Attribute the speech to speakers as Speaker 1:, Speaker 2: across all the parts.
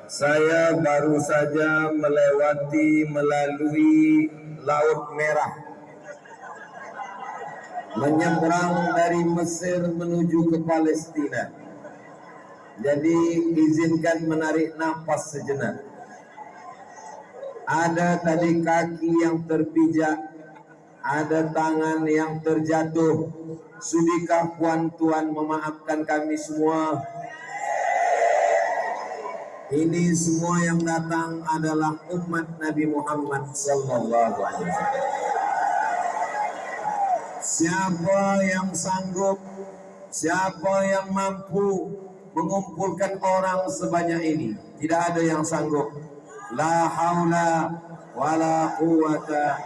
Speaker 1: Saya baru saja melalui Laut Merah, menyeberang dari Mesir menuju ke Palestina. Jadi izinkan menarik nafas sejenak. Ada tadi kaki yang terpijak, ada tangan yang terjatuh. Sudikah puan tuan memaafkan kami semua? Ini semua yang datang adalah umat Nabi Muhammad sallallahu alaihi wasallam. Siapa yang sanggup, siapa yang mampu mengumpulkan orang sebanyak ini? Tidak ada yang sanggup. La haula wala quwata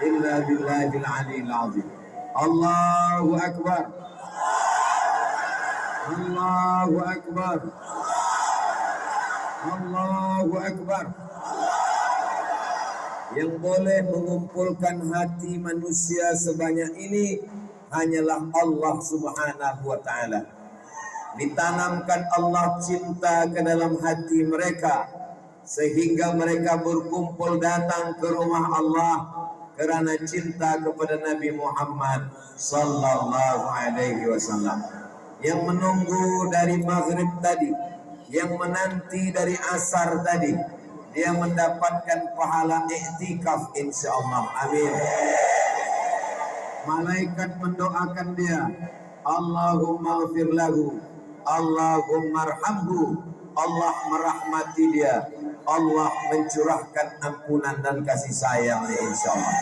Speaker 1: illa billahil aliyil azim. Allahu akbar. Allahu akbar. Allahu akbar. Yang boleh mengumpulkan hati manusia sebanyak ini hanyalah Allah Subhanahu wa taala. Ditanamkan Allah cinta ke dalam hati mereka sehingga mereka berkumpul datang ke rumah Allah kerana cinta kepada Nabi Muhammad sallallahu alaihi wasallam. Yang menunggu dari maghrib tadi, yang menanti dari asar tadi, dia mendapatkan pahala iktikaf insyaallah. Amin. Malaikat mendoakan dia, Allahumma ighfir lahu, Allahumma arhamhu, Allah merahmati dia, Allah mencurahkan ampunan dan kasih sayang insyaallah.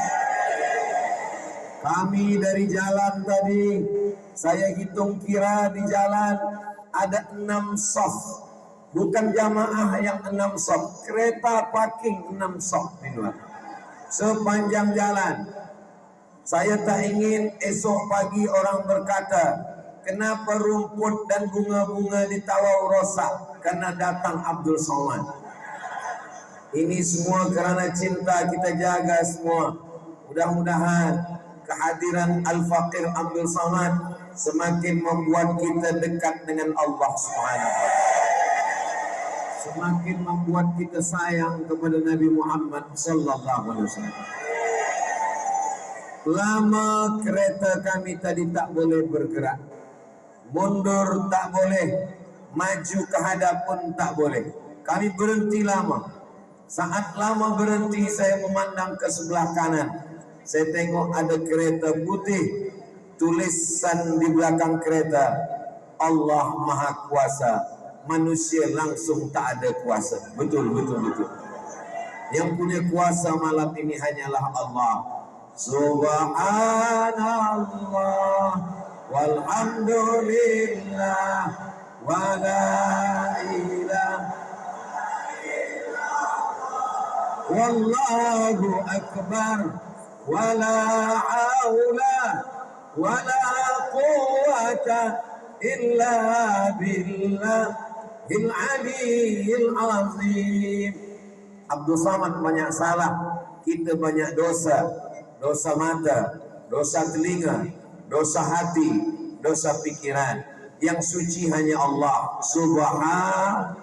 Speaker 1: Kami dari jalan tadi, saya hitung kira di jalan ada 6 saf. Bukan jamaah yang 6 saf, kereta parking 6 saf di luar. Sepanjang jalan. Saya tak ingin esok pagi orang berkata, kenapa rumput dan bunga-bunga di Tawau rosak? Karena datang Abdul Somad. Ini semua kerana cinta kita jaga semua. Mudah-mudahan kehadiran Al-Faqir Abdul Somad semakin membuat kita dekat dengan Allah Subhanahu wa taala. Semakin membuat kita sayang kepada Nabi Muhammad sallallahu alaihi wasallam. Lama kereta kami tadi tak boleh bergerak. Mundur tak boleh, maju ke hadap pun tak boleh. Kami berhenti lama. Saat lama berhenti, saya memandang ke sebelah kanan. Saya tengok ada kereta putih, tulisan di belakang kereta, Allah Maha Kuasa, manusia langsung tak ada kuasa. Betul. Yang punya kuasa malam ini hanyalah Allah. Subhanallah walhamdulillah wa la ilaha wallahu akbar wa la haula wa la quwwata illa billahil aliyil azim. Abdul Samad banyak salah, kita banyak dosa. Dosa mata, dosa telinga, dosa hati, dosa pikiran. Yang suci hanya Allah Subhanallah.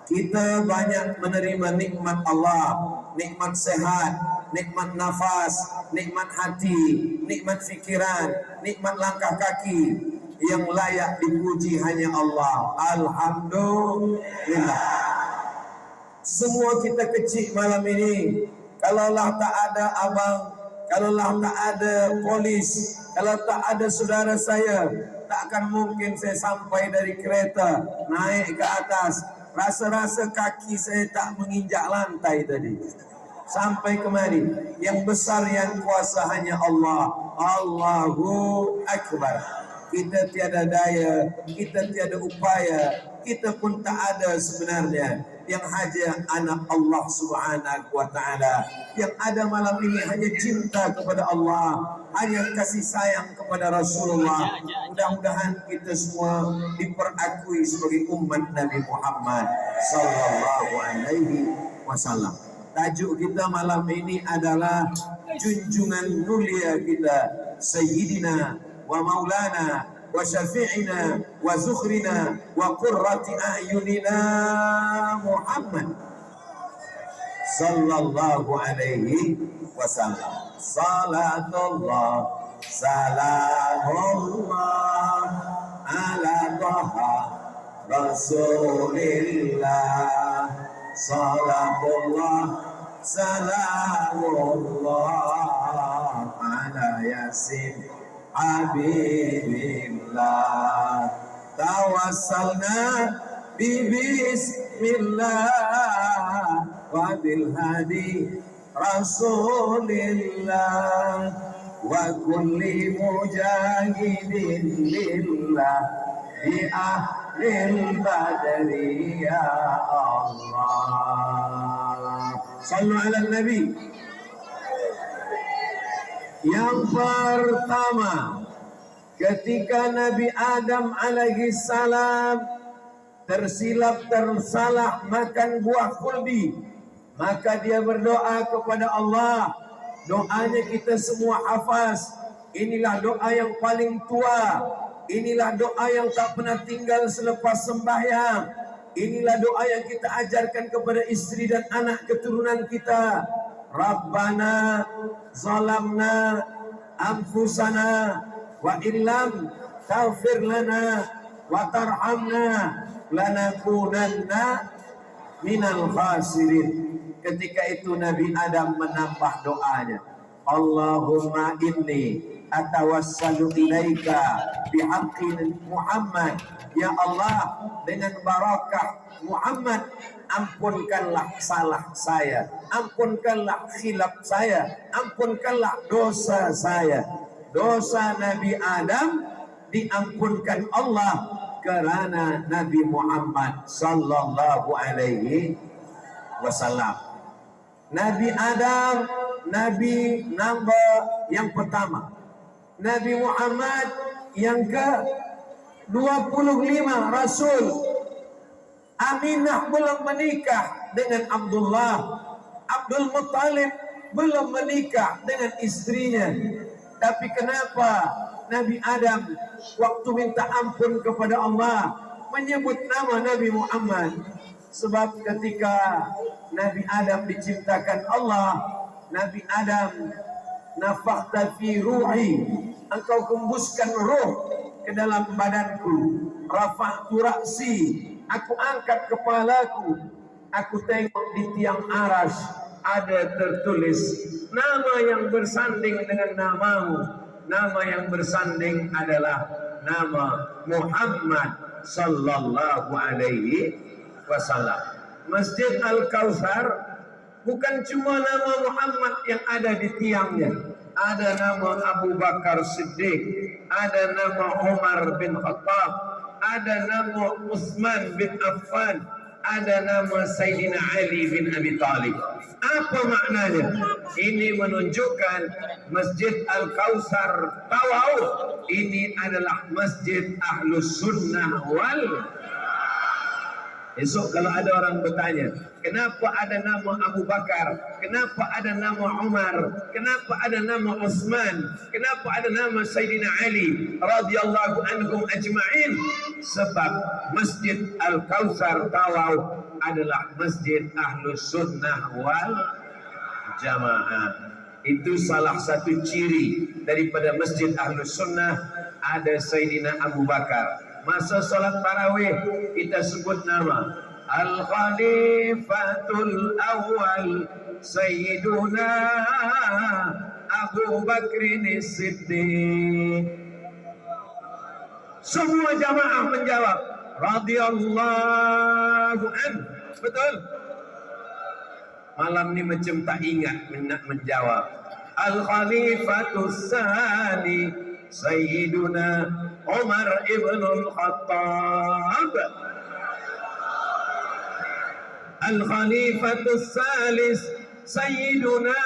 Speaker 1: Kita banyak menerima nikmat Allah, nikmat sehat, nikmat nafas, nikmat hati, nikmat fikiran, nikmat langkah kaki. Yang layak dipuji hanya Allah. Alhamdulillah. Semua kita kecil malam ini. Kalaulah tak ada abang, kalaulah tak ada polis, kalau tak ada saudara saya, tak akan mungkin saya sampai dari kereta naik ke atas. Rasa-rasa kaki saya tak menginjak lantai tadi. Sampai kemari. Yang besar yang kuasa hanya Allah. Allahu Akbar. Kita tiada daya, kita tiada upaya, kita pun tak ada sebenarnya. Yang hanya anak Allah Subhanahu wa taala. Yang ada malam ini hanya cinta kepada Allah, hanya kasih sayang kepada Rasulullah. Mudah-mudahan kita semua diperakui sebagai umat Nabi Muhammad sallallahu alaihi wasallam. Tajuk kita malam ini adalah junjungan mulia kita Sayyidina wa Maulana wa syafi'ina wa zukhrina wa qurrati a'yunina Muhammad sallallahu alaihi wasallam. Salatullah salamullah ala taha Rasulillah. Salatullah salamullah ala yasin habibillah. Tawassalna bi bismillah wa bil hadi Rasulillah wa kulli mujahidin lillah bi ahlil badri ya Allah. Sallu ala nabi. Yang pertama, ketika Nabi Adam alaihi salam tersalah makan buah khuldi, maka dia berdoa kepada Allah. Doanya kita semua hafaz. Inilah doa yang paling tua. Inilah doa yang tak pernah tinggal selepas sembahyang. Inilah doa yang kita ajarkan kepada istri dan anak keturunan kita. Rabbana zalamna anfusana wa illam taghfir lana wa tarhamna lanakunanna minal khasirin. Ketika itu Nabi Adam menambah doanya, Allahumma inni atawassalu ilaika bihaqqi Muhammad. Ya Allah, dengan barakah Muhammad, ampunkanlah salah saya, ampunkanlah khilaf saya, ampunkanlah dosa saya. Dosa Nabi Adam diampunkan Allah kerana Nabi Muhammad sallallahu alaihi wasallam. Nabi Adam, Nabi number yang pertama. Nabi Muhammad yang ke-25 Rasul. Aminah belum menikah dengan Abdullah. Abdul Muttalib belum menikah dengan istrinya. Tapi kenapa Nabi Adam waktu minta ampun kepada Allah menyebut nama Nabi Muhammad? Sebab ketika Nabi Adam diciptakan Allah, Nabi Adam, nafakhta fi ruhi, engkau kembuskan roh ke dalam badanku. Rafa'tu ra'si, aku angkat kepalaku. Aku tengok di tiang aras ada tertulis nama yang bersanding dengan namamu. Nama yang bersanding adalah nama Muhammad sallallahu alaihi wasallam. Masjid Al-Kautsar bukan cuma nama Muhammad yang ada di tiangnya. Ada nama Abu Bakar Siddiq, ada nama Umar bin Khattab, ada nama Utsman bin Affan, ada nama Sayyidina Ali bin Abi Talib. Apa maknanya? Ini menunjukkan Masjid Al-Kautsar Tawau ini adalah Masjid Ahlus Sunnah wal. Esok kalau ada orang bertanya, kenapa ada nama Abu Bakar, kenapa ada nama Umar, kenapa ada nama Utsman, kenapa ada nama Sayyidina Ali radhiyallahu anhum ajma'in? Sebab Masjid Al-Kautsar Tawau adalah Masjid Ahlus Sunnah wal Jamaah. Itu salah satu ciri daripada Masjid Ahlus Sunnah, ada Sayyidina Abu Bakar. Masa salat tarawih kita sebut nama Al-Khalifatul Awal Sayyiduna Abu Bakrin Siddiq. Semua jamaah menjawab radhiyallahu anhu. Betul? Malam ni macam tak ingat nak menjawab. Al-Khalifatus Sani Sayyiduna Umar ibn al-Khattab. Al-Khalifatus Salis Sayyiduna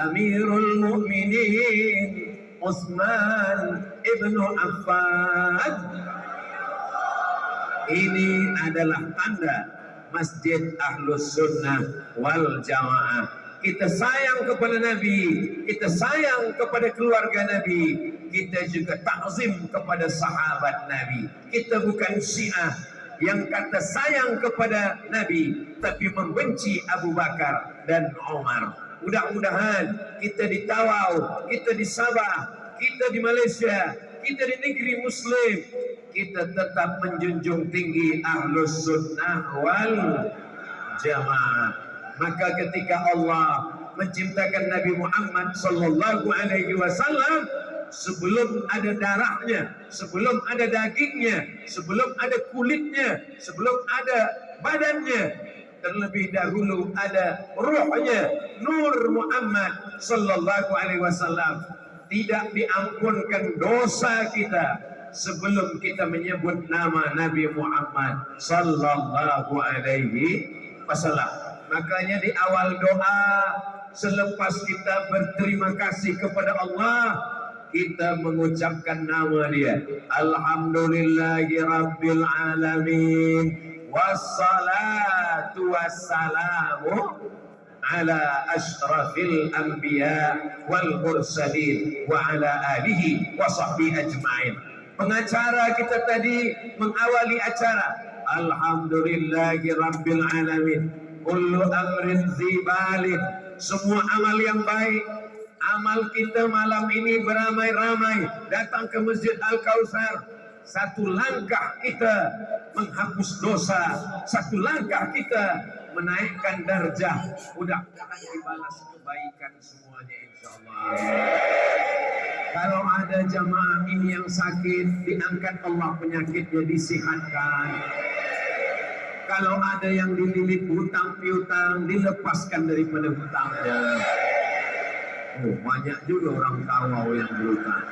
Speaker 1: Amirul Mu'minin Utsman ibn Affan. Ini adalah tanda Masjid Ahlus Sunnah wal Jamaah. Kita sayang kepada Nabi, kita sayang kepada keluarga Nabi, kita juga takzim kepada sahabat Nabi. Kita bukan Syiah yang kata sayang kepada Nabi tapi membenci Abu Bakar dan Umar. Mudah-mudahan kita di Tawau, kita di Sabah, kita di Malaysia, kita di negeri Muslim, kita tetap menjunjung tinggi Ahlus Sunnah wal Jamaah. Maka ketika Allah menciptakan Nabi Muhammad sallallahu alaihi wasallam, sebelum ada darahnya, sebelum ada dagingnya, sebelum ada kulitnya, sebelum ada badannya, terlebih dahulu ada ruhnya, Nur Muhammad sallallahu alaihi wasallam. Tidak diampunkan dosa kita sebelum kita menyebut nama Nabi Muhammad sallallahu alaihi wasallam. Makanya di awal doa, selepas kita berterima kasih kepada Allah, kita mengucapkan nama dia. Alhamdulillahi Rabbil Alamin, wassalatu wassalamu ala ashrafil anbiya wal mursalin wa ala alihi wa sahbihi ajma'in. Pengacara kita tadi mengawali acara, Alhamdulillahi Rabbil Alamin, kullu amrin zibalin, semua amal yang baik. Amal kita malam ini beramai-ramai datang ke Masjid Al-Kautsar. Satu langkah kita menghapus dosa, satu langkah kita menaikkan darjah. Mudah-mudahan dibalas kebaikan semuanya insyaallah. Kalau ada jamaah ini yang sakit, diangkat Allah penyakitnya, disihatkan. Kalau ada yang dililit hutang piutang, dilepaskan daripada hutangnya. Oh, banyak juga orang Tawau yang berhutang.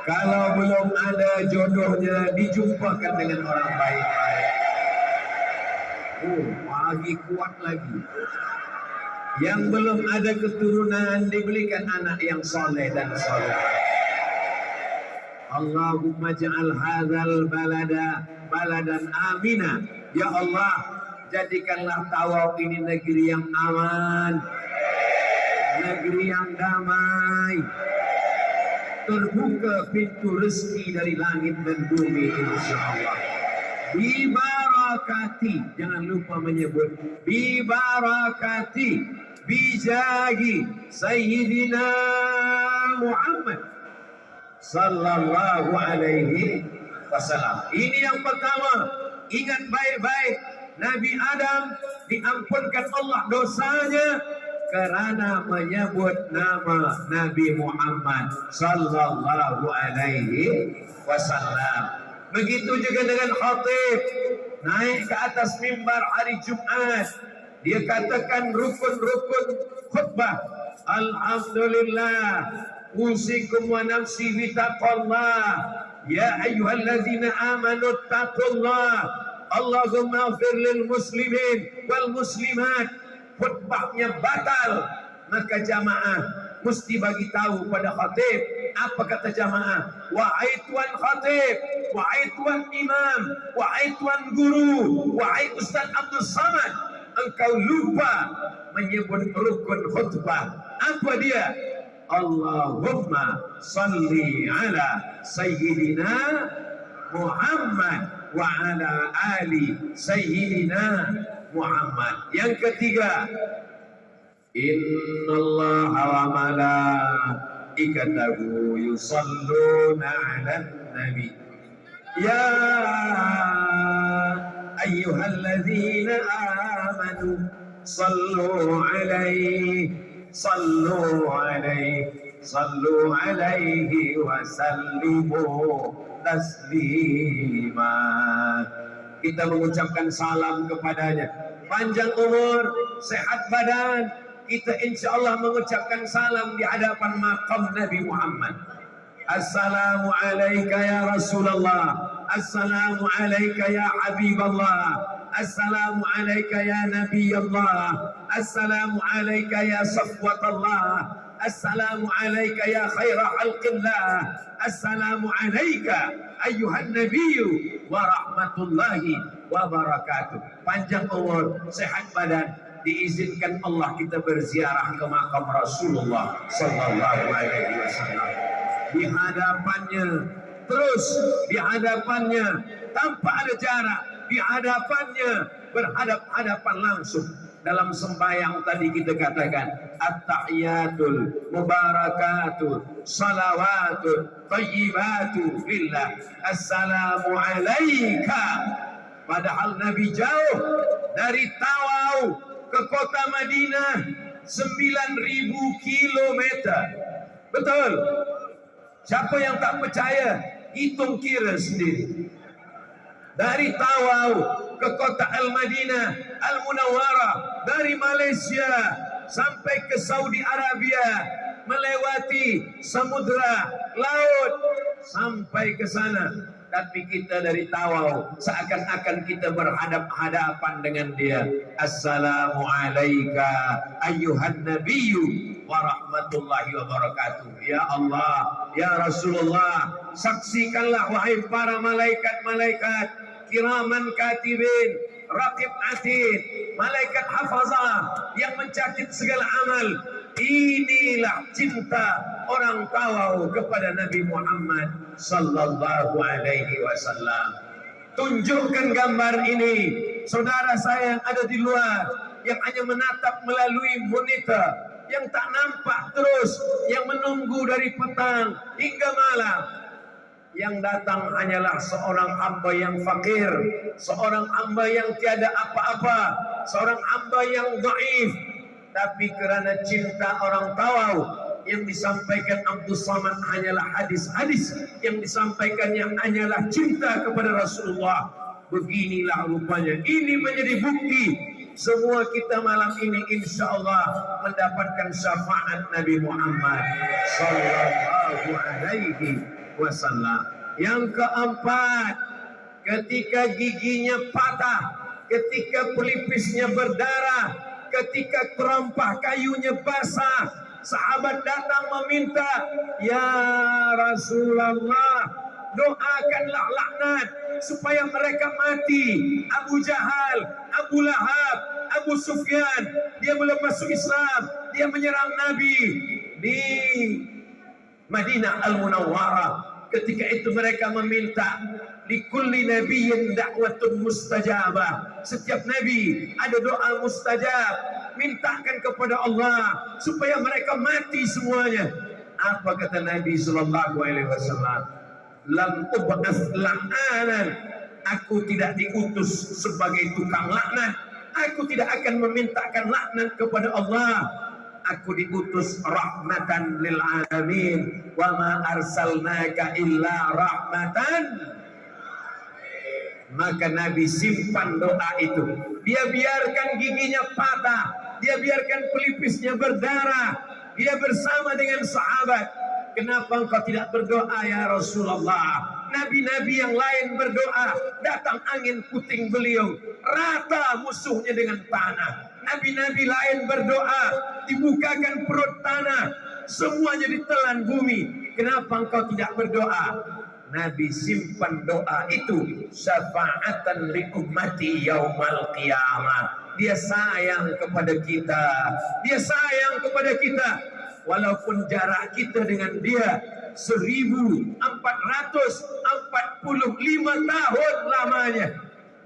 Speaker 1: Kalau belum ada jodohnya, dijumpakan dengan orang baik-baik. Oh, lagi kuat lagi. Yang belum ada keturunan, diberikan anak yang soleh dan soleh. Allahumma ja'al hadzal balada baladan amina. Ya Allah, jadikanlah Tawau ini negeri yang aman, negeri yang damai, terbuka pintu rezeki dari langit dan bumi insyaallah. Bibarakati, jangan lupa menyebut bibarakati bijahi Sayyidina Muhammad sallallahu alaihi wasallam. Ini yang pertama. Ingat baik-baik, Nabi Adam diampunkan Allah dosanya kerana menyebut nama Nabi Muhammad sallallahu alaihi wasallam. Begitu juga dengan khatib naik ke atas mimbar hari Jumat, dia katakan rukun-rukun khutbah. Alhamdulillah, usikum wa nafsi bitaqwallah. Ya ayyuhallazina amanu taqullah. Allahumma ighfir lil muslimin wal muslimat. Khutbahnya batal, maka jamaah mesti bagi tahu pada khatib. Apa kata jamaah? Wahai tuan khatib, wahai tuan imam, wahai tuan guru, wahai Ustaz Abdul Samad, engkau lupa menyebut rukun khutbah. Apa dia? Allahumma salli ala Sayyidina Muhammad wa ala ali Sayyidina Muhammad. Yang ketiga, innallaha wa malaikatahu yusalluna 'alan nabi ya ayyuhalladzina amanu sallu 'alaihi sallu alaihi wa sallimu taslima. Kita mengucapkan salam kepadanya, panjang umur, sehat badan. Kita insyaallah mengucapkan salam di hadapan maqam Nabi Muhammad. Assalamu alayka ya Rasulullah, assalamu alayka ya Habiballah, assalamu alayka ya Nabi Allah, assalamu alayka ya Safwatullah, assalamu alayka ya khaira khalqillah, assalamu alayka ayyuhan nabiyyu wa rahmatullahi wa barakatuh. Panjang umur, sehat badan, diizinkan Allah kita berziarah ke makam Rasulullah sallallahu alaihi wasallam. di hadapannya, terus di hadapannya, tanpa ada jarak, di hadapannya, berhadap-hadapan langsung. Dalam sembahyang tadi kita katakan at-tahiyatul mubarakatul salawatul thayyibatu lillah, assalamu alaika. Padahal Nabi jauh dari Tawau ke kota Madinah 9.000 kilometer. Betul? Siapa yang tak percaya, hitung kira sendiri. Dari Tawau ke kota Al-Madinah Al-Munawwarah, dari Malaysia sampai ke Saudi Arabia, melewati samudra, laut, sampai ke sana. Tapi kita dari Tawau seakan-akan kita berhadap-hadapan dengan dia. Assalamu alayka ayyuhan nabiyyu wa rahmatullahi wa barakatuh. Ya Allah, ya Rasulullah, saksikanlah wahai para malaikat-malaikat, kiraman katibin, raqib atid, malaikat hafazah yang mencatat segala amal. Inilah cinta orang Tawau kepada Nabi Muhammad sallallahu alaihi wasallam. Tunjukkan gambar ini, saudara saya yang ada di luar, yang hanya menatap melalui monitor, yang tak nampak terus, yang menunggu dari petang hingga malam. Yang datang hanyalah seorang hamba yang fakir, seorang hamba yang tiada apa-apa, seorang hamba yang dhaif. Tapi kerana cinta orang Tawau, yang disampaikan Abdul Samad hanyalah hadis-hadis, yang disampaikannya hanyalah cinta kepada Rasulullah. Beginilah rupanya. Ini menjadi bukti semua kita malam ini insya-Allah mendapatkan syafaat Nabi Muhammad sallallahu alaihi wasallam. Yang keempat, ketika giginya patah, ketika pelipisnya berdarah, ketika kerompah kayunya basah, sahabat datang meminta, ya Rasulullah, doakanlah laknat supaya mereka mati. Abu Jahal, Abu Lahab, Abu Sufyan, dia belum masuk Islam, dia menyerang Nabi di Madinah Al-Munawwarah. Ketika itu mereka meminta, likulli nabiyyin da'watun mustajabah. Setiap nabi ada doa mustajab. Mintakan kepada Allah supaya mereka mati semuanya. Apa kata Nabi sallallahu alaihi wasallam? Lam ub'ats la'anan. Aku tidak diutus sebagai tukang laknat. Aku tidak akan memintakan laknat kepada Allah. Aku diutus rahmatan lil alamin, wa ma arsalnaka illa rahmatan. Maka Nabi simpan doa itu. Dia biarkan giginya patah, dia biarkan pelipisnya berdarah, dia bersama dengan sahabat. Kenapa engkau tidak berdoa ya Rasulullah? Nabi-nabi yang lain berdoa, datang angin puting beliung, rata musuhnya dengan tanah. Nabi-nabi lain berdoa, dibukakan perut tanah, semuanya ditelan bumi. Kenapa engkau tidak berdoa? Nabi simpan doa itu, syafa'atan li ummati yaumal qiyamah. Dia sayang kepada kita, dia sayang kepada kita. Walaupun jarak kita dengan dia 1445 tahun lamanya,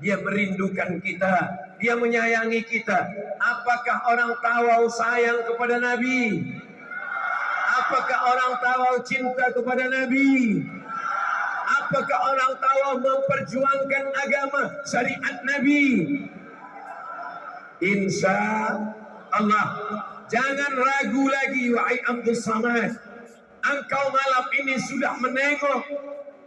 Speaker 1: dia merindukan kita, dia menyayangi kita. Apakah orang Tawau sayang kepada Nabi? Apakah orang Tawau cinta kepada Nabi? Apakah orang Tawau memperjuangkan agama syariat Nabi? Insya Allah. Jangan ragu lagi wahai Abdul Samad. Engkau malam ini sudah menengok,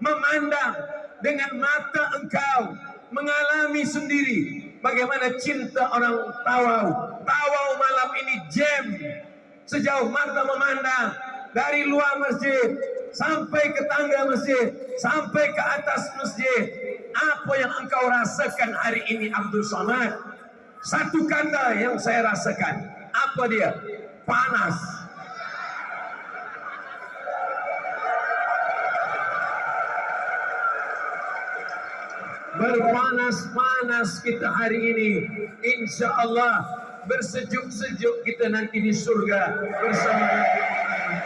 Speaker 1: memandang dengan mata engkau, mengalami sendiri bagaimana cinta orang Tawau. Tawau malam ini jam sejauh mata memandang, dari luar masjid sampai ke tangga masjid, sampai ke atas masjid. Apa yang engkau rasakan hari ini Abdul Samad? Satu kata yang saya rasakan. Apa dia? Panas. Berpanas-panas kita hari ini. Insya Allah bersejuk-sejuk kita nanti di surga bersama Nabi Muhammad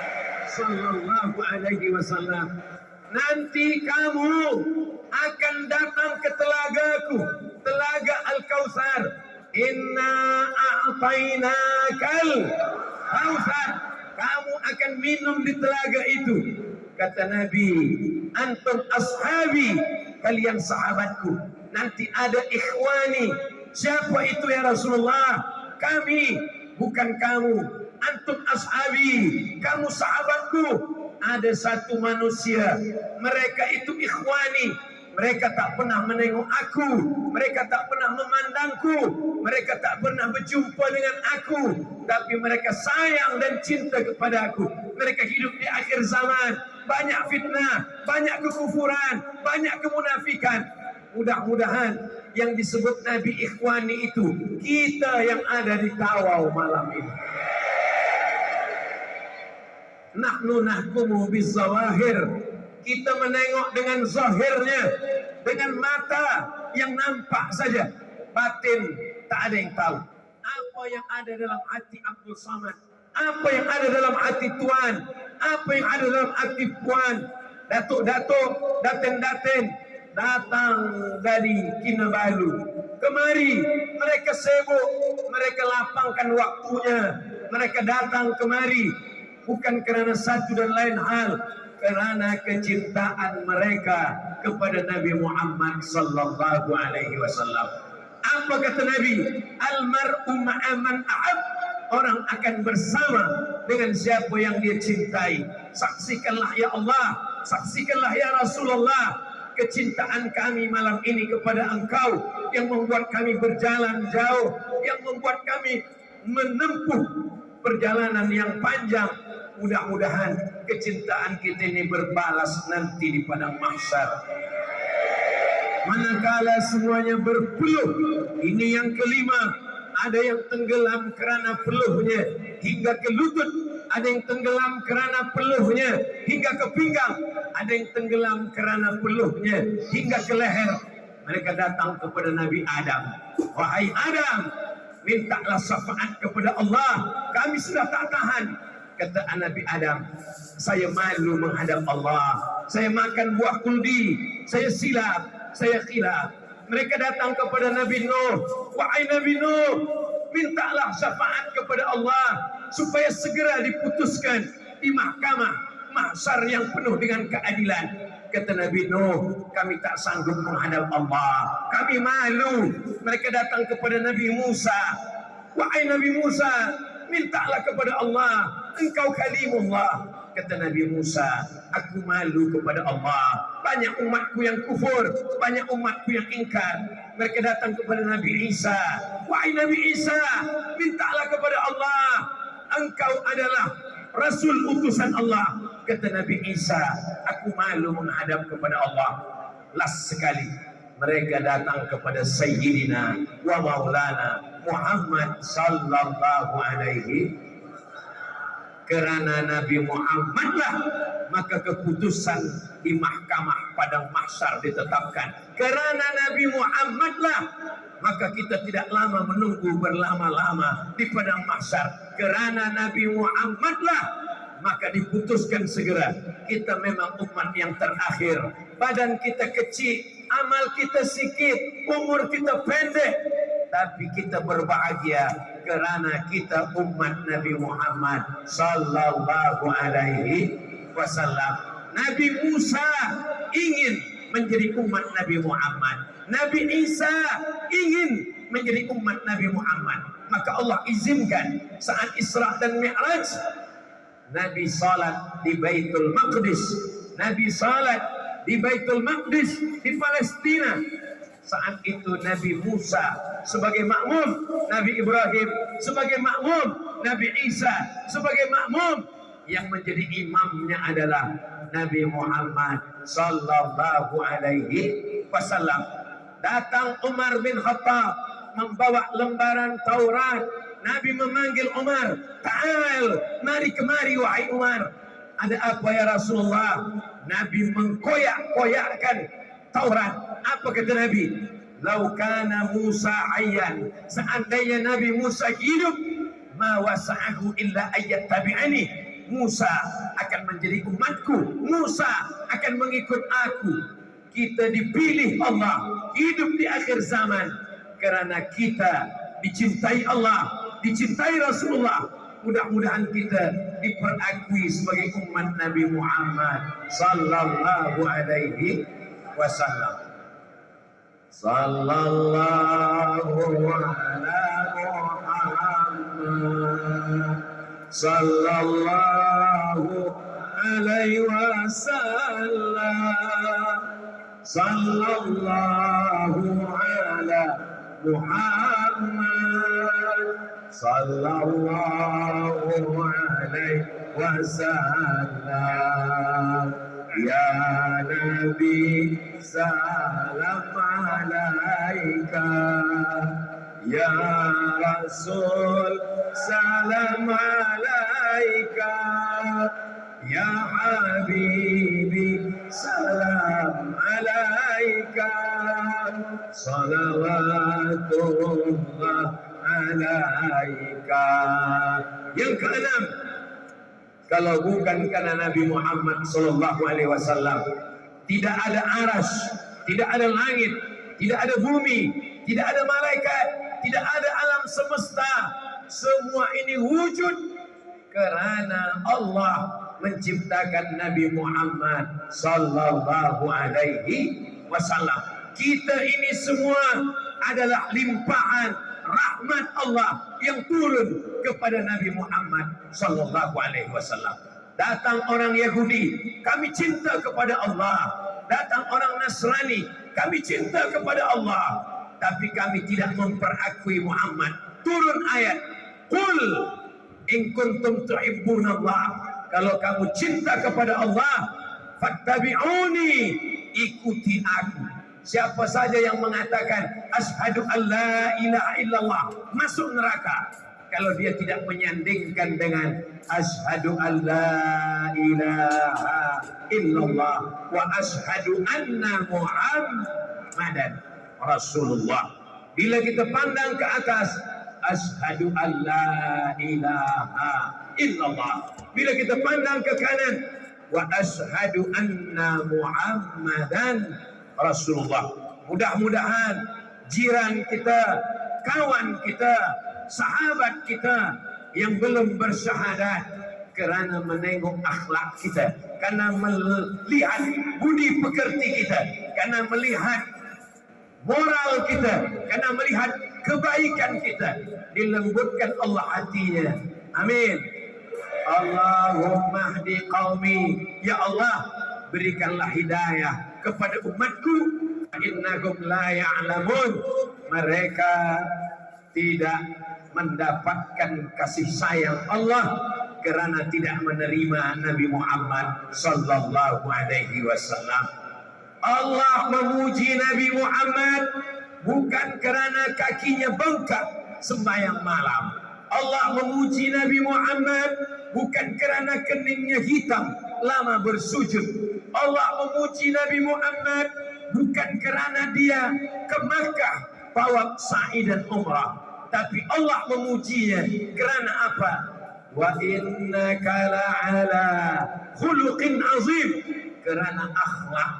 Speaker 1: sallallahu alaihi wasallam. Nanti kamu akan datang ke telagaku, telaga Al-Kautsar. Inna a'tainakal kautsar. Kamu akan minum di telaga itu. Kata Nabi, antum ashabi, kalian sahabatku. Nanti ada ikhwani. Siapa itu ya Rasulullah? Kami, bukan kamu. Antum ashabi, kamu sahabatku. Ada satu manusia, mereka itu ikhwani. Mereka tak pernah menengok aku, mereka tak pernah memandangku, mereka tak pernah berjumpa dengan aku, tapi mereka sayang dan cinta kepada aku. Mereka hidup di akhir zaman, banyak fitnah, banyak kekufuran, banyak kemunafikan. Mudah-mudahan yang disebut Nabi ikhwani itu kita yang ada di Tawau malam ini. Nahnu nahkumu bizawahir. Kita menengok dengan zahirnya, dengan mata yang nampak saja. Batin tak ada yang tahu. Apa yang ada dalam hati Abdul Samad, apa yang ada dalam hati Tuan, apa yang ada dalam hati Puan, datuk-datuk, daten-daten datang dari Kinabalu. Kemari, mereka sibuk, mereka lapangkan waktunya, mereka datang kemari bukan kerana satu dan lain hal, kerana kecintaan mereka kepada Nabi Muhammad sallallahu alaihi wasallam. Apa kata Nabi? Al-mar'u ma'a man ahab. Orang akan bersama dengan siapa yang dia cintai. Saksikanlah ya Allah, saksikanlah ya Rasulullah kecintaan kami malam ini kepada engkau yang membuat kami berjalan jauh, yang membuat kami menempuh perjalanan yang panjang. Mudah-mudahan kecintaan kita ini berbalas nanti di padang mahsyar. Manakala semuanya berpeluh, ini yang kelima, ada yang tenggelam kerana peluhnya hingga ke lutut, ada yang tenggelam kerana peluhnya hingga ke pinggang, ada yang tenggelam kerana peluhnya hingga ke leher. Mereka datang kepada Nabi Adam. Wahai Adam, mintalah syafaat kepada Allah, kami sudah tak tahan. Kata Nabi Adam, saya malu menghadap Allah, saya makan buah kuldi, saya silap, saya khilaf. Mereka datang kepada Nabi Nuh. Wahai Nabi Nuh, mintalah syafaat kepada Allah supaya segera diputuskan di mahkamah mahsyar yang penuh dengan keadilan. Kata Nabi Nuh, kami tak sanggup menghadap Allah, kami malu. Mereka datang kepada Nabi Musa. Wahai Nabi Musa, mintalah kepada Allah, engkau kalimullah. Kata Nabi Musa, aku malu kepada Allah, banyak umatku yang kufur, banyak umatku yang ingkar. Mereka datang kepada Nabi Isa. Wahai Nabi Isa, mintalah kepada Allah, engkau adalah Rasul utusan Allah. Kata Nabi Isa, aku malu menghadap kepada Allah. Last sekali, mereka datang kepada Sayyidina wa Maulana Muhammad sallallahu alaihi. Kerana Nabi Muhammadlah maka keputusan di mahkamah padang mahsyar ditetapkan. Kerana Nabi Muhammadlah maka kita tidak lama menunggu berlama-lama di padang mahsyar. Kerana Nabi Muhammadlah maka diputuskan segera. Kita memang umat yang terakhir, badan kita kecil, amal kita sikit, umur kita pendek, tapi kita berbahagia kerana kita umat Nabi Muhammad sallallahu alaihi wasallam. Nabi Musa ingin menjadi umat Nabi Muhammad, Nabi Isa ingin menjadi umat Nabi Muhammad. Maka Allah izinkan saat Isra dan Mi'raj, Nabi salat di Baitul Maqdis, Nabi salat di Baitul Maqdis di Palestina. Saat itu Nabi Musa sebagai makmum, Nabi Ibrahim sebagai makmum, Nabi Isa sebagai makmum. Yang menjadi imamnya adalah Nabi Muhammad sallallahu alaihi wasallam. Datang Umar bin Khattab membawa lembaran Taurat. Nabi memanggil Umar, "Ta'al, mari kemari wahai Umar." Ada apa ya Rasulullah? Nabi mengkoyak-koyakkan Taurat. Apa kata Nabi? "Lau kana Musa hayyan." Seandainya Nabi Musa hidup, ma wasa'ahu illa ayat tabi'ani. Musa akan menjadi umatku, Musa akan mengikut aku. Kita dipilih Allah hidup di akhir zaman karena kita dicintai Allah, dicintai Rasulullah. Mudah-mudahan kita diperakui sebagai umat Nabi Muhammad sallallahu alaihi wasallam. Sallallahu ala Muhammad sallallahu alaihi wasallam. Sallallahu ala Muhammad sallallahu alaihi wasallam. Ya Nabi salam alaika, ya Rasul salam alaika, ya Habibi salam alaika, salawatullah alaika. Yang keenam, kalau bukan karena Nabi Muhammad sallallahu alaihi wasallam, tidak ada aras, tidak ada langit, tidak ada bumi, tidak ada malaikat, tidak ada alam semesta. Semua ini wujud karena Allah menciptakan Nabi Muhammad sallallahu alaihi wasallam. Kita ini semua adalah limpahan rahmat Allah yang turun kepada Nabi Muhammad sallallahu alaihi wasallam. Datang orang Yahudi, kami cinta kepada Allah. Datang orang Nasrani, kami cinta kepada Allah. Tapi kami tidak memperakui Muhammad. Turun ayat, qul in kuntum tuhibbunallah. Kalau kamu cinta kepada Allah, fattabi'uni, ikuti aku. Siapa saja yang mengatakan asyhadu alla ilaha illallah masuk neraka kalau dia tidak menyandingkan dengan asyhadu alla ilaha illallah wa asyhadu anna Muhammadan Rasulullah. Bila kita pandang ke atas, asyhadu alla ilaha illallah. Bila kita pandang ke kanan, wa asyhadu anna Muhammadan Rasulullah. Mudah-mudahan jiran kita, kawan kita, sahabat kita yang belum bersyahadat kerana menengok akhlak kita, karena melihat budi pekerti kita, karena melihat moral kita, karena melihat kebaikan kita, dilembutkan Allah hatinya. Amin. Allahumma hdi qaumi, ya Allah berikanlah hidayah kepada umatku, innahum la ya'lamun, mereka tidak mendapatkan kasih sayang Allah kerana tidak menerima Nabi Muhammad sallallahu alaihi wasallam. Allah memuji Nabi Muhammad bukan kerana kakinya bengkak sembahyang malam. Allah memuji Nabi Muhammad bukan kerana keningnya hitam lama bersujud. Allah memuji Nabi Muhammad bukan kerana dia ke Makkah bawa sa'i dan umrah, tapi Allah memujinya kerana apa? Wa innaka la'ala khuluqin azim, kerana akhlak.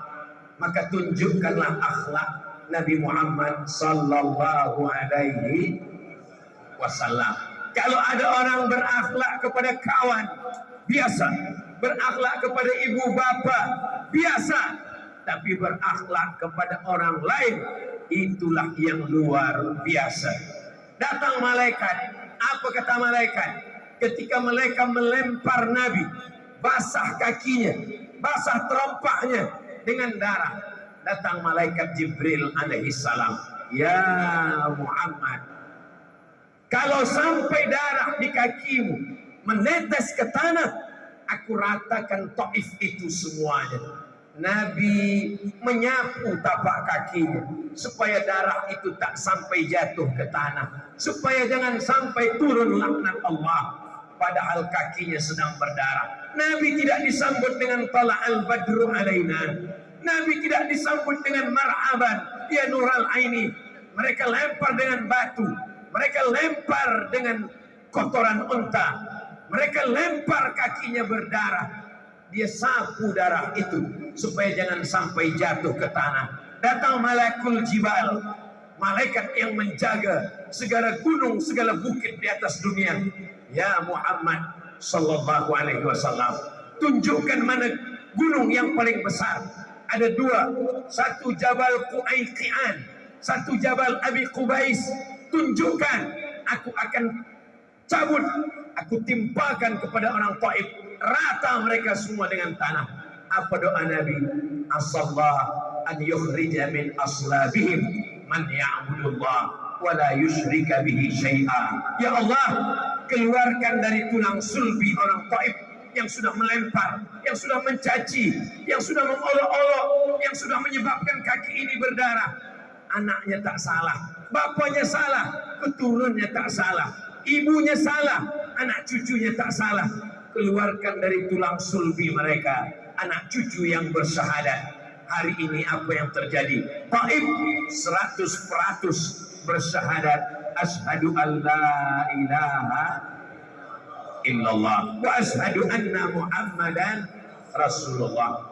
Speaker 1: Maka tunjukkanlah akhlak Nabi Muhammad sallallahu alaihi wasallam. Kalau ada orang berakhlak kepada kawan, biasa. Berakhlak kepada ibu bapa, biasa. Tapi berakhlak kepada orang lain, itulah yang luar biasa. Datang malaikat. Apa kata malaikat? Ketika mereka melempar Nabi, basah kakinya, basah terompaknya dengan darah. Datang malaikat Jibril alaihi salam. Ya Muhammad, kalau sampai darah di kakimu menetes ke tanah, aku ratakan Taif itu semuanya. Nabi menyapu tapak kakinya supaya darah itu tak sampai jatuh ke tanah, supaya jangan sampai turun laknat Allah, padahal kakinya sedang berdarah. Nabi tidak disambut dengan tala'al badru alaina. Nabi tidak disambut dengan marhaban ya nural aini. Mereka lempar dengan batu, mereka lempar dengan kotoran unta. Mereka lempar kakinya berdarah. Dia sapu darah itu supaya jangan sampai jatuh ke tanah. Datang malakul jibal, malaikat yang menjaga segala gunung, segala bukit di atas dunia. Ya Muhammad sallallahu alaihi wasallam, tunjukkan mana gunung yang paling besar. Ada dua, satu Jabal Qu'aiqian, satu Jabal Abi Qubais. Tunjukkan, aku akan cabut, aku timpakan kepada orang Taif, rata mereka semua dengan tanah. Apa doa Nabi? Asallah an yukhrija min aslabihim man ya'budullah wa la yusyrika bihi syai'a. Ya Allah, keluarkan dari tulang sulbi orang Taif yang sudah melempar, yang sudah mencaci, yang sudah mengolok-olok, yang sudah menyebabkan kaki ini berdarah. Anaknya tak salah, bapaknya salah, keturunannya tak salah, ibunya salah, anak cucunya tak salah. Keluarkan dari tulang sulbi mereka anak cucu yang bersyahadat. Hari ini apa yang terjadi? Taif 100% bersyahadat, asyhadu an la ilaha illallah wa asyhadu anna Muhammadan Rasulullah.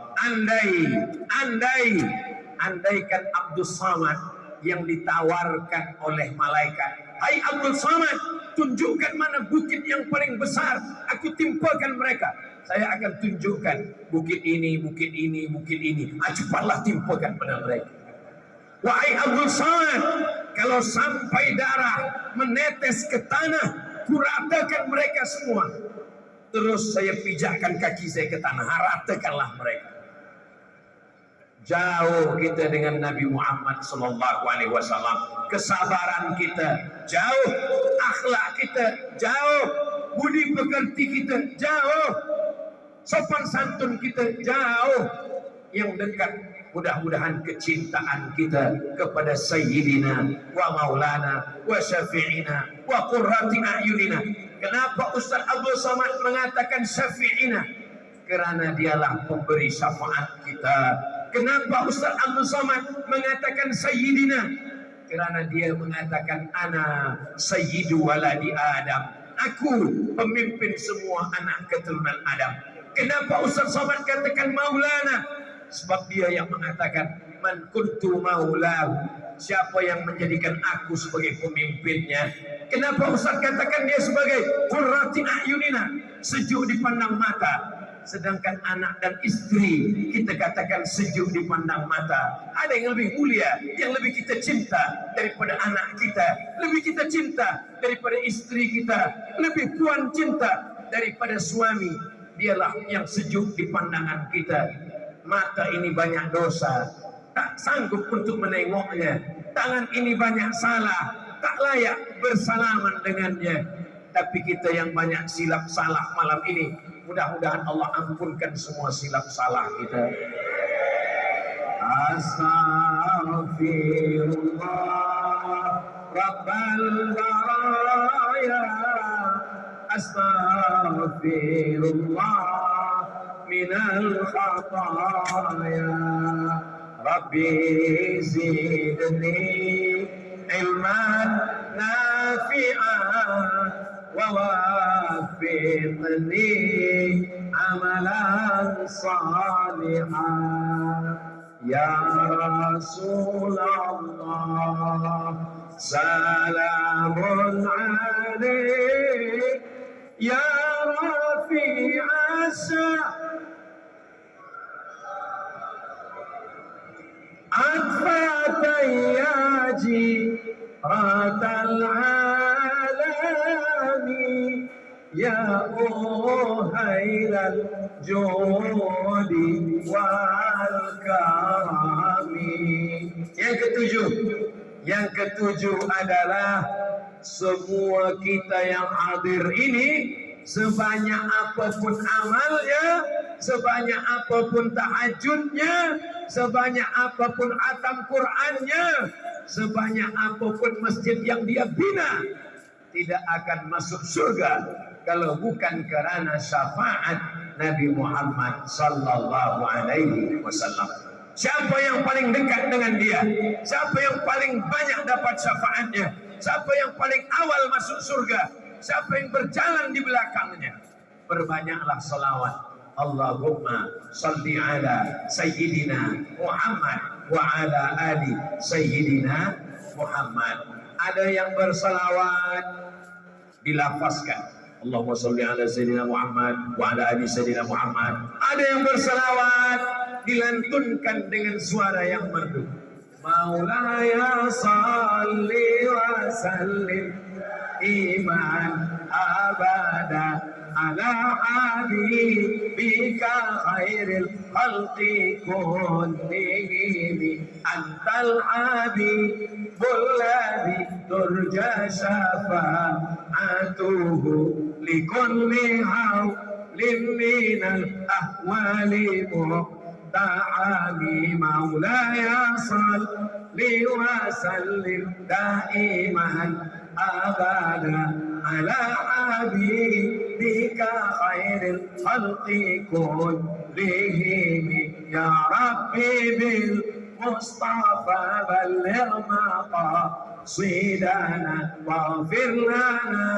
Speaker 1: Andaikan Abdul Samad yang ditawarkan oleh malaikat, hai Abdul Samad, tunjukkan mana bukit yang paling besar, aku timpakan mereka. Saya akan tunjukkan bukit ini, bukit ini, bukit ini. Cepatlah timpakan pada mereka. Wahai Abdul Samad, kalau sampai darah menetes ke tanah, kuratakan mereka semua. Terus saya pijakkan kaki saya ke tanah, ratakanlah mereka. Jauh kita dengan Nabi Muhammad sallallahu alaihi wasallam. Kesabaran kita jauh, akhlak kita jauh, budi pekerti kita jauh, sopan santun kita jauh. Yang dekat mudah-mudahan kecintaan kita kepada Sayyidina wa Maulana wa Syafi'ina wa Qurrati A'yunina. Kenapa Ustaz Abdul Samad mengatakan Syafi'ina? Karena dialah pemberi syafaat kita. Kenapa Ustaz Abdul Samad mengatakan Sayyidina? Karena dia mengatakan ana sayyidu waladi Adam, aku pemimpin semua anak keturunan Adam. Kenapa Ustaz Samad katakan Maulana? Sebab dia yang mengatakan man kuntu maulahu, siapa yang menjadikan aku sebagai pemimpinnya. Kenapa Ustaz katakan dia sebagai qurrati a'yunina, sejuk dipandang mata. Sedangkan anak dan istri kita katakan sejuk dipandang mata. Ada yang lebih mulia, yang lebih kita cinta daripada anak kita, lebih kita cinta daripada istri kita, lebih puan cinta daripada suami. Dialah yang sejuk di pandangan kita. Mata ini banyak dosa, tak sanggup untuk menengoknya. Tangan ini banyak salah, tak layak bersalaman dengannya. Tapi kita yang banyak silap salah malam ini, mudah-mudahan Allah ampunkan semua silap salah kita. Astaghfirullah Rabbal baraya, astaghfirullah minal khataya, Rabbi zidni ilman nafi'an wa wafiqni amalan salihan. Ya Rasulullah salamun alaik, ya rafi'asa Atfatayyaji ratal alami, ya uhailal judi wal karami. Yang ketujuh adalah semua kita yang hadir ini, sebanyak apapun amalnya, sebanyak apapun tahajudnya, sebanyak apapun atam Qur'annya, sebanyak apapun masjid yang dia bina, tidak akan masuk surga kalau bukan karena syafaat Nabi Muhammad sallallahu alaihi wasallam. Siapa yang paling dekat dengan dia? Siapa yang paling banyak dapat syafaatnya? Siapa yang paling awal masuk surga? siapa yang berjalan di belakangnya. Perbanyaklah salawat. Allahumma salli ala Sayyidina Muhammad wa ala ali Sayyidina Muhammad. Ada yang bersalawat dilafazkan, Allahumma salli ala Sayyidina Muhammad wa ala ali Sayyidina Muhammad. Ada yang bersalawat dilantunkan dengan suara yang merdu. Maulaya salli wa sallim iman abada ala habibika khairil khalqi kullihim antal habibul ladzi turja syafa'atuhu likulli hawlin minal ahwali muhta'ami maulaya salli wa sallim daiman abada ala habibika khairil khalqi kullihim ya rabbi bil mustafa balligh maqasidana waghfir lana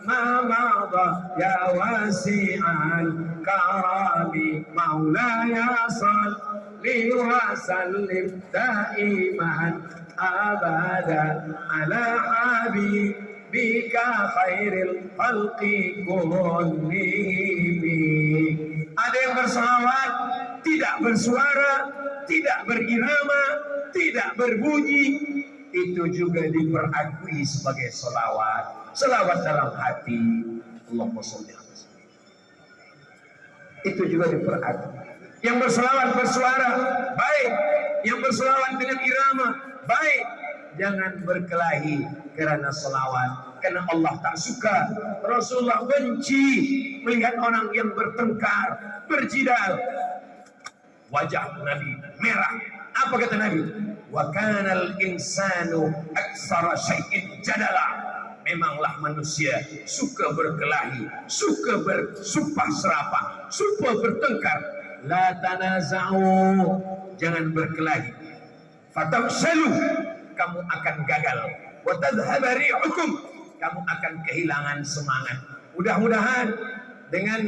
Speaker 1: ma madha ya wasi'al karami maulaya salli wa sallim daiman abada ala habibika khairil khalqi kullihim. Ada yang bersalawat tidak bersuara, tidak berirama, tidak berbunyi, itu juga diperakui sebagai salawat. Salawat dalam hati, Allahumma sholli ala sayyidina, itu juga diperakui. Yang bersalawat bersuara baik, yang bersalawat dengan irama baik. Jangan berkelahi karena salawat, karena Allah tak suka. Rasulullah benci melihat orang yang bertengkar, berjidal. Wajah Nabi merah. Apa kata Nabi? Wa kanal insanu aksara syai'in jadala. Memanglah manusia suka berkelahi, suka bersumpah serapah, suka bertengkar. La tanaza'u, jangan berkelahi. Fatafshalu, kamu akan gagal. Wa tadhhaba rihukum, kamu akan kehilangan semangat. Mudah-mudahan dengan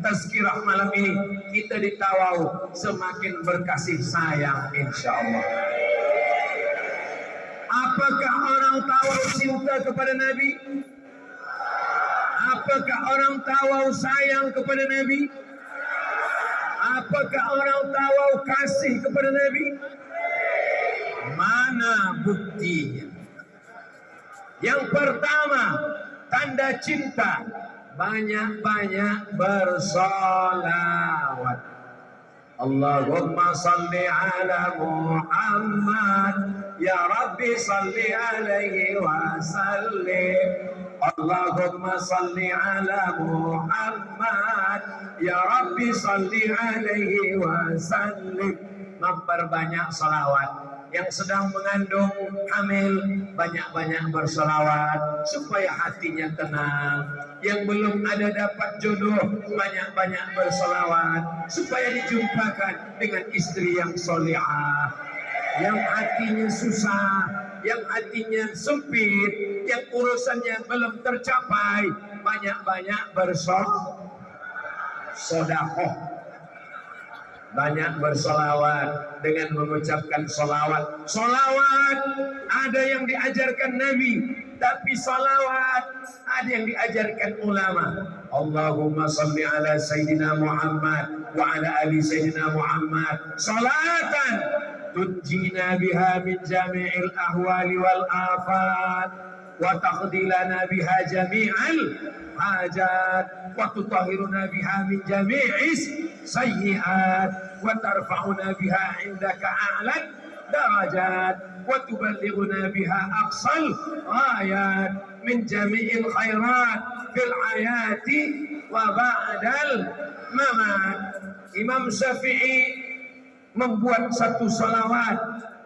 Speaker 1: tazkirah malam ini kita ditawau semakin berkasih sayang insyaallah. Apakah orang tawau cinta kepada Nabi? Apakah orang tawau sayang kepada Nabi? Apakah orang tawau kasih kepada Nabi? Mana buktinya? Yang pertama, tanda cinta, banyak-banyak bersolawat. Allahumma salli ala Muhammad, ya Rabbi salli alaihi wa sallim. Allahumma salli ala Muhammad, ya Rabbi salli alaihi wa sallim. Memperbanyak salawat. Yang sedang mengandung hamil banyak-banyak bersolawat supaya hatinya tenang. Yang belum ada dapat jodoh banyak-banyak bersolawat supaya dijumpakan dengan istri yang solihah. Yang hatinya susah, yang hatinya sempit, yang urusannya belum tercapai, banyak-banyak bersodakoh. Banyak bersolawat dengan mengucapkan solawat. Solawat ada yang diajarkan Nabi, tapi solawat ada yang diajarkan ulama. Allahumma salli ala Sayyidina Muhammad wa ala ali Sayyidina Muhammad salatan tunjina biha min jami'il ahwali wal afat wa taqdi lana biha jami'al hajat wa tutahhiruna biha min jami'is sayyi'at wa tarfa'una biha 'indaka a'la darajat wa tuballighuna biha aqsal ghayat min jami'il khairat fil hayati wa ba'dal mamat. Imam Syafi'i membuat satu salawat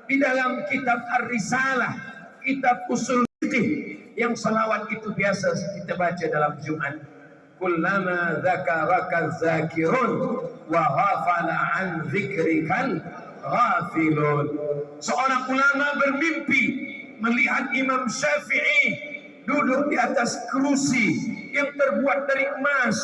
Speaker 1: di dalam kitab Ar-Risalah, kitab usul fikih, yang salawat itu biasa kita baca dalam Jumat. Kullama dzakaraka dzakirun wa ghafala an dzikrikal ghafilun. Seorang ulama bermimpi melihat Imam Syafi'i duduk di atas kerusi yang terbuat dari emas,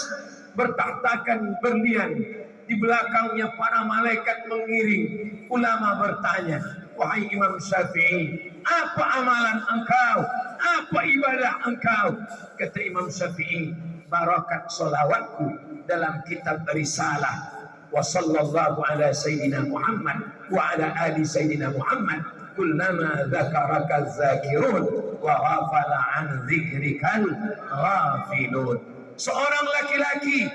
Speaker 1: bertahtakan berlian. Di belakangnya para malaikat mengiring. Ulama bertanya, wahai Imam Syafi'i, apa amalan engkau? Apa ibadah engkau? Kata Imam Syafi'i, barakat solawatku dalam kitab Risalah. Wa sallallahu ala Sayyidina Muhammad wa ala ali Sayyidina Muhammad. Kullama dzakaraka dzakirun wa ghafala an dzikrikal ghafilun. Seorang laki-laki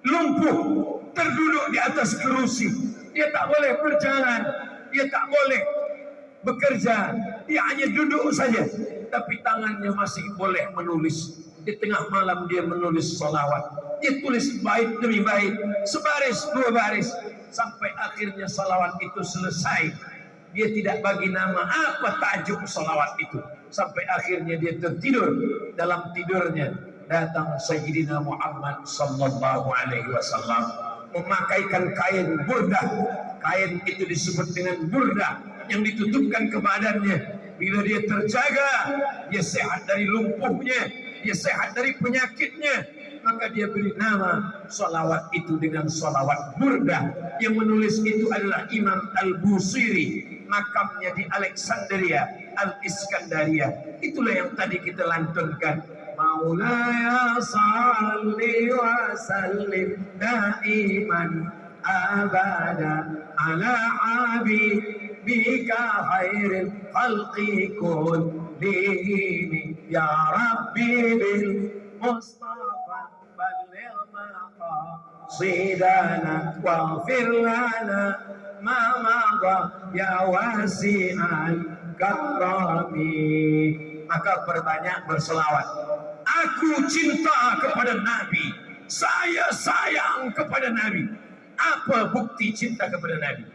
Speaker 1: lumpuh terduduk di atas kerusi. Dia tak boleh berjalan, dia tak boleh bekerja, dia hanya duduk saja, tapi tangannya masih boleh menulis. Di tengah malam dia menulis salawat. Dia tulis bait demi bait, sebaris dua baris, sampai akhirnya salawat itu selesai. Dia tidak bagi nama apa tajuk salawat itu, sampai akhirnya dia tertidur. Dalam tidurnya datang Sayyidina Muhammad sallallahu alaihi wasallam memakaikan kain burdah. Kain itu disebut dengan burdah yang ditutupkan ke badannya. Bila dia terjaga, dia sehat dari lumpuhnya, dia sehat dari penyakitnya, maka dia beri nama salawat itu dengan salawat burdah. Yang menulis itu adalah Imam Al-Busiri, makamnya di Alexandria, Al-Iskandaria. Itulah yang tadi kita lantunkan. Maulaya salli wa sallim daiman abada ala habibika khairil khalqi kullihim ya Rabbi bil Mustafa balligh maqasidana waghfir lana ma madha ya wasi'al karami. Maka perbanyak berselawat. Aku cinta kepada Nabi, saya sayang kepada Nabi. Apa bukti cinta kepada Nabi?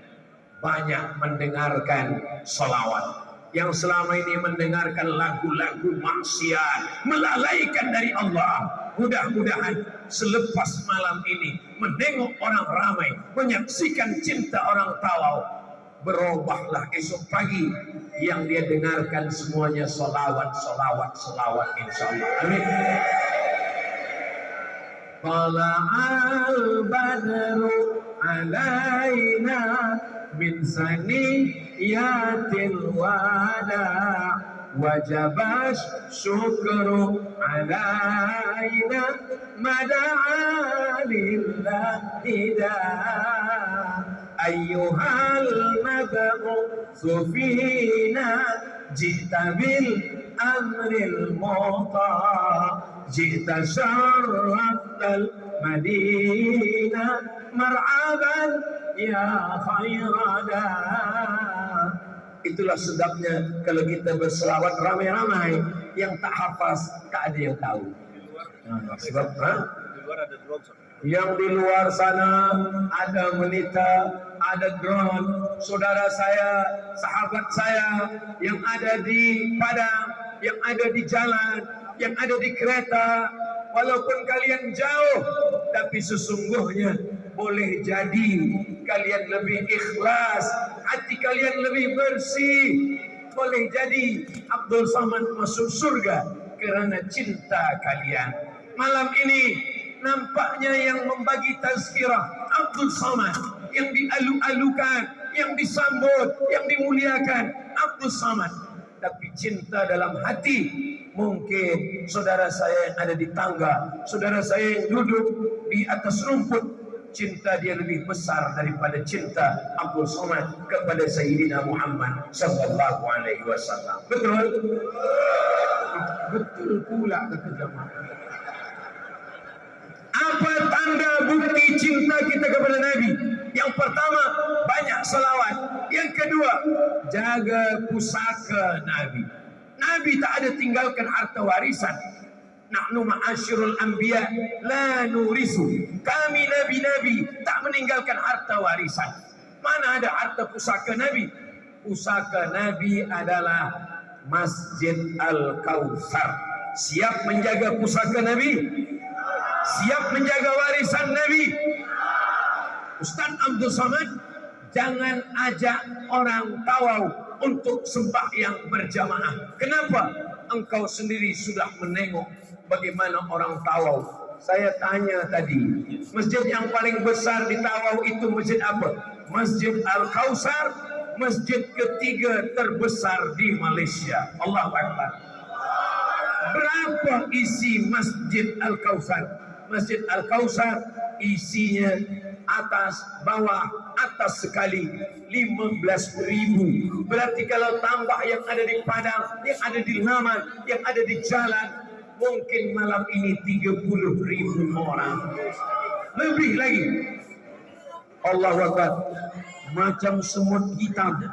Speaker 1: Banyak mendengarkan salawat. Yang selama ini mendengarkan lagu-lagu maksiat, melalaikan dari Allah. Mudah-mudahan selepas malam ini menengok orang ramai, menyaksikan cinta orang tawau, berubahlah esok pagi yang dia dengarkan semuanya salawat, salawat, salawat, insyaallah. Amin. Tala'al badru alaina min saniyatil wada wajabash syukru alaina mada'a lillahi da ayyuhal mab'utsu fina jita bil amril muta jita syarraftal madinah mar'aban ya khairada. Itulah sebabnya kalau kita berselawat ramai-ramai, yang tak hafaz tak ada yang tahu. Sebab yang di luar sana ada menita, ada drone, saudara saya, sahabat saya yang ada di padang, yang ada di jalan, yang ada di kereta, walaupun kalian jauh, tapi sesungguhnya boleh jadi kalian lebih ikhlas, hati kalian lebih bersih. Boleh jadi Abdul Samad masuk surga kerana cinta kalian. Malam ini nampaknya yang membagi tazkirah Abdul Samad, yang dialu-alukan, yang disambut, yang dimuliakan Abdul Samad. Tapi cinta dalam hati, mungkin saudara saya yang ada di tangga, saudara saya yang duduk di atas rumput, cinta dia lebih besar daripada cinta Abdul Samad kepada Sayyidina Muhammad sallallahu alaihi wasallam. Betul? Betul pula kata jemaah. Apa tanda bukti cinta kita kepada Nabi? Yang pertama, banyak salawat. Yang kedua, jaga pusaka Nabi. Nabi tak ada tinggalkan harta warisan. Nahnu ma'asyirul anbiya la nurisu. Kami nabi-nabi tak meninggalkan harta warisan. Mana ada harta pusaka Nabi? Pusaka Nabi adalah Masjid Al-Kautsar. Siap menjaga pusaka Nabi? Siap menjaga warisan Nabi? Ustaz Abdul Samad, jangan ajak orang tawau, untuk sembahyang berjamaah. Kenapa? Engkau sendiri sudah menengok bagaimana orang Tawau. Saya tanya tadi, masjid yang paling besar di Tawau itu masjid apa? Masjid Al-Kausar, masjid ketiga terbesar di Malaysia. Allahu Akbar. Berapa isi Masjid Al-Kausar? Masjid Al-Kausar isinya atas, bawah, atas sekali 15.000. Berarti kalau tambah yang ada di Padang, yang ada di Laman, yang ada di jalan, mungkin malam ini 30.000 orang. Lebih lagi. Allahu Akbar. Macam semut hitam.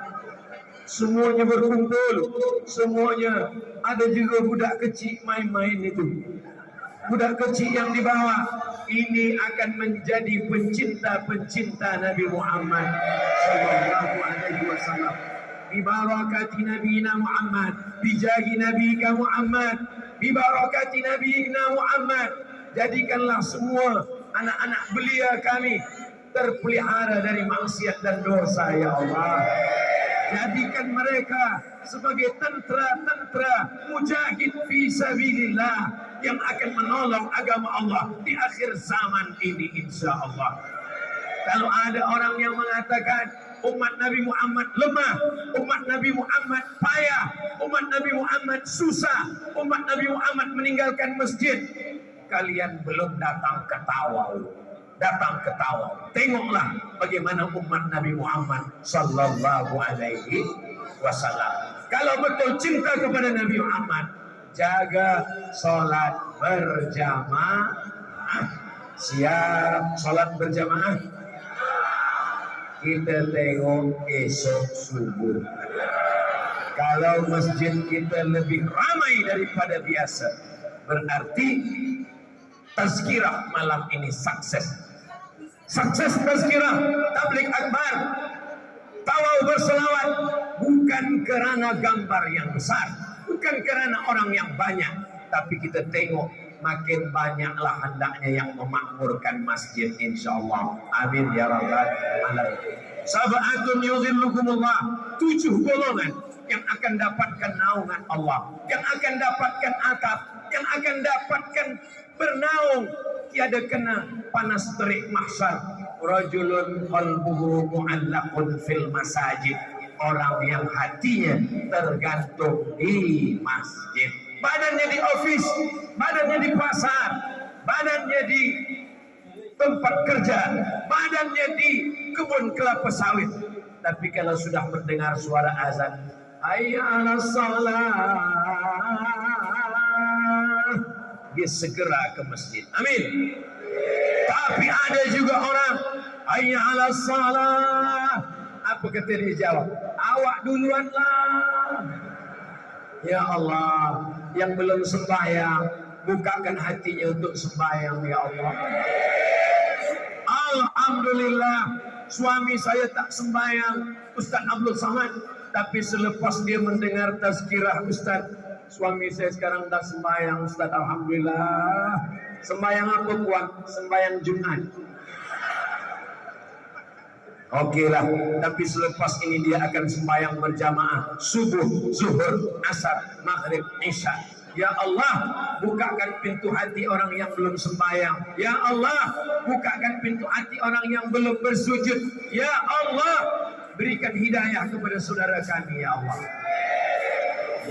Speaker 1: Semuanya berkumpul. Semuanya. Ada juga budak kecil main-main itu. Budak kecil yang di bawah. Ini akan menjadi pencinta-pencinta Nabi Muhammad sallallahu alaihi wasallam. Bibarakati Nabiyina Muhammad, bijahi Nabiyika Muhammad, bibarakati Nabiyina Muhammad. Jadikanlah semua anak-anak belia kami terpelihara dari maksiat dan dosa, ya Allah. Jadikan mereka sebagai tentera-tentera mujahid fi sabilillah yang akan menolong agama Allah di akhir zaman ini, insya Allah. Kalau ada orang yang mengatakan umat Nabi Muhammad lemah, umat Nabi Muhammad payah, umat Nabi Muhammad susah, umat Nabi Muhammad meninggalkan masjid, kalian belum datang ke Tawau. Datang ke Tawau. Tengoklah bagaimana umat Nabi Muhammad sallallahu alaihi wasallam. Kalau betul cinta kepada Nabi Muhammad, jaga sholat berjamaah. Siap sholat berjamaah. Kita tengok esok subuh. Kalau masjid kita lebih ramai daripada biasa, berarti tazkirah malam ini sukses. Sukses tazkirah tabligh akbar. Tawau berselawat bukan kerana gambar yang besar, bukan kerana orang yang banyak, tapi kita tengok makin banyaklah hendaknya yang memakmurkan masjid, insyaallah. Amin ya rabbal alamin. Sab'atun yudhillukumullah, 7 golongan yang akan dapatkan naungan Allah, yang akan dapatkan atap, yang akan dapatkan bernaung tiada kena panas terik mahsyar. Rajulun qalbuhu mu'allaqun fil masajid, orang yang hatinya tergantung di masjid. Badannya di office, badannya di pasar, badannya di tempat kerja, badannya di kebun kelapa sawit. Tapi kalau sudah mendengar suara azan, hayya 'alas shalah, dia segera ke masjid. Amin. Tapi ada juga orang, hayya 'alas shalah, apa kata dia jawab? Awak duluanlah. Ya Allah, yang belum sembahyang, bukakan hatinya untuk sembahyang, ya Allah. Alhamdulillah, suami saya tak sembahyang, Ustaz Abdul Samad. Tapi selepas dia mendengar tazkirah Ustaz, suami saya sekarang tak sembahyang, Ustaz. Alhamdulillah. Sembahyang apa puan? Sembahyang Jumat. Oke lah, tapi selepas ini dia akan sembahyang berjamaah subuh, zuhur, asar, maghrib, isya. Ya Allah, bukakan pintu hati orang yang belum sembahyang. Ya Allah, bukakan pintu hati orang yang belum bersujud. Ya Allah, berikan hidayah kepada saudara kami, ya Allah.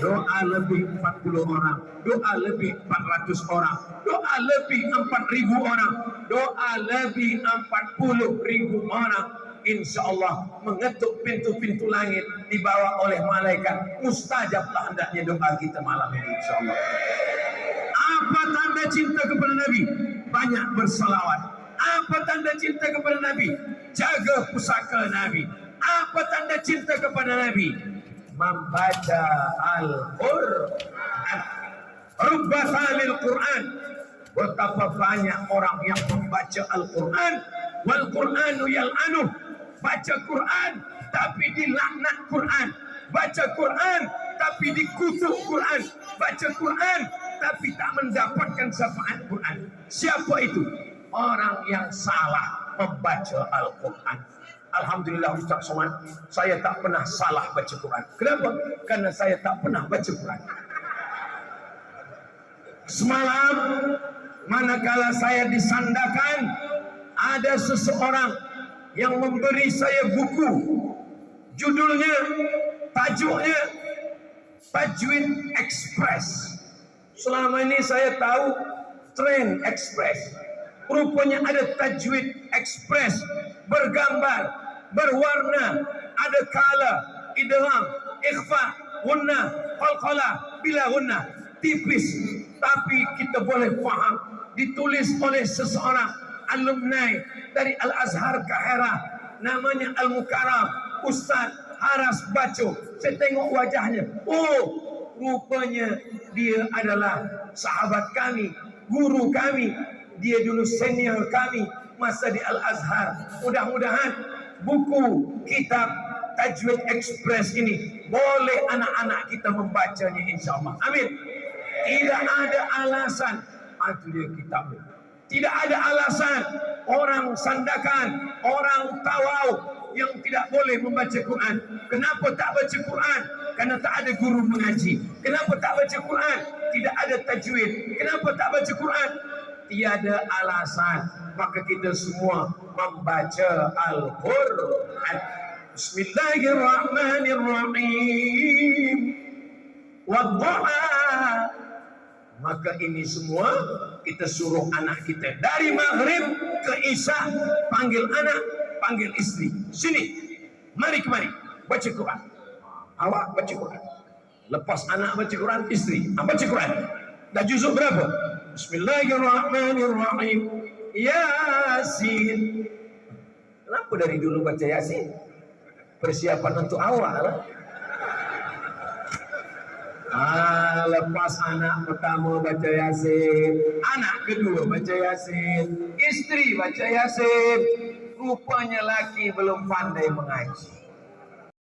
Speaker 1: Doa lebih 40 orang, doa lebih 400 orang, doa lebih 4.000 orang, doa lebih 40.000 orang. Insya Allah mengetuk pintu-pintu langit dibawa oleh malaikat. Mustajablah hendaknya doa kita malam ini, insya Allah. Apa tanda cinta kepada Nabi? Banyak bersalawat. Apa tanda cinta kepada Nabi? Jaga pusaka Nabi. Apa tanda cinta kepada Nabi? Membaca Al-Quran. Rubba talil Quran. Betapa banyak orang yang membaca Al-Quran. Wal Quranu yal'anuh. Baca Quran tapi dilaknat Quran. Baca Quran tapi dikutuk Quran. Baca Quran tapi tak mendapatkan syafaat Quran. Siapa itu? Orang yang salah membaca Al-Quran.
Speaker 2: Alhamdulillah Ustaz Somad, saya tak pernah salah baca Quran. Kenapa? Karena saya tak pernah baca Quran. Semalam manakala saya disandarkan, ada seseorang yang memberi saya buku. Judulnya, tajuknya Tajwid Express. Selama ini saya tahu Trend Express. Rupanya ada Tajwid Express, bergambar, berwarna, ada kala, idgham, ikhfa, gunnah, qalqalah, bila gunnah, tipis, tapi kita boleh faham. Ditulis oleh seseorang alumni dari Al-Azhar Kahirah, namanya Al-Mukarram, Ustaz Haras Baco. Saya tengok wajahnya, oh rupanya dia adalah sahabat kami, guru kami. Dia dulu senior kami masa di Al-Azhar. Mudah-mudahan buku kitab Tajwid Express ini boleh anak-anak kita membacanya, insyaAllah. Amin. Tidak ada alasan. Itu dia kitabnya. Tidak ada alasan orang sandakan, orang tawau yang tidak boleh membaca Quran. Kenapa tak baca Quran? Karena tak ada guru mengaji. Kenapa tak baca Quran? Tidak ada tajwid. Kenapa tak baca Quran? Tiada alasan. Maka kita semua membaca Al-Quran. Bismillahirrahmanirrahim. Wadduha. Maka ini semua kita suruh anak kita dari maghrib ke isya, panggil anak, panggil istri. Sini, mari kemari, baca Quran. Awak baca Quran. Lepas anak baca Quran, istri baca Quran. Dah juzuk berapa? Bismillahirrahmanirrahim. Yasin. Kenapa dari dulu baca Yasin? Persiapan untuk awak lah. Lepas anak pertama baca Yasin, anak kedua baca Yasin, istri baca Yasin. Rupanya laki belum pandai mengaji.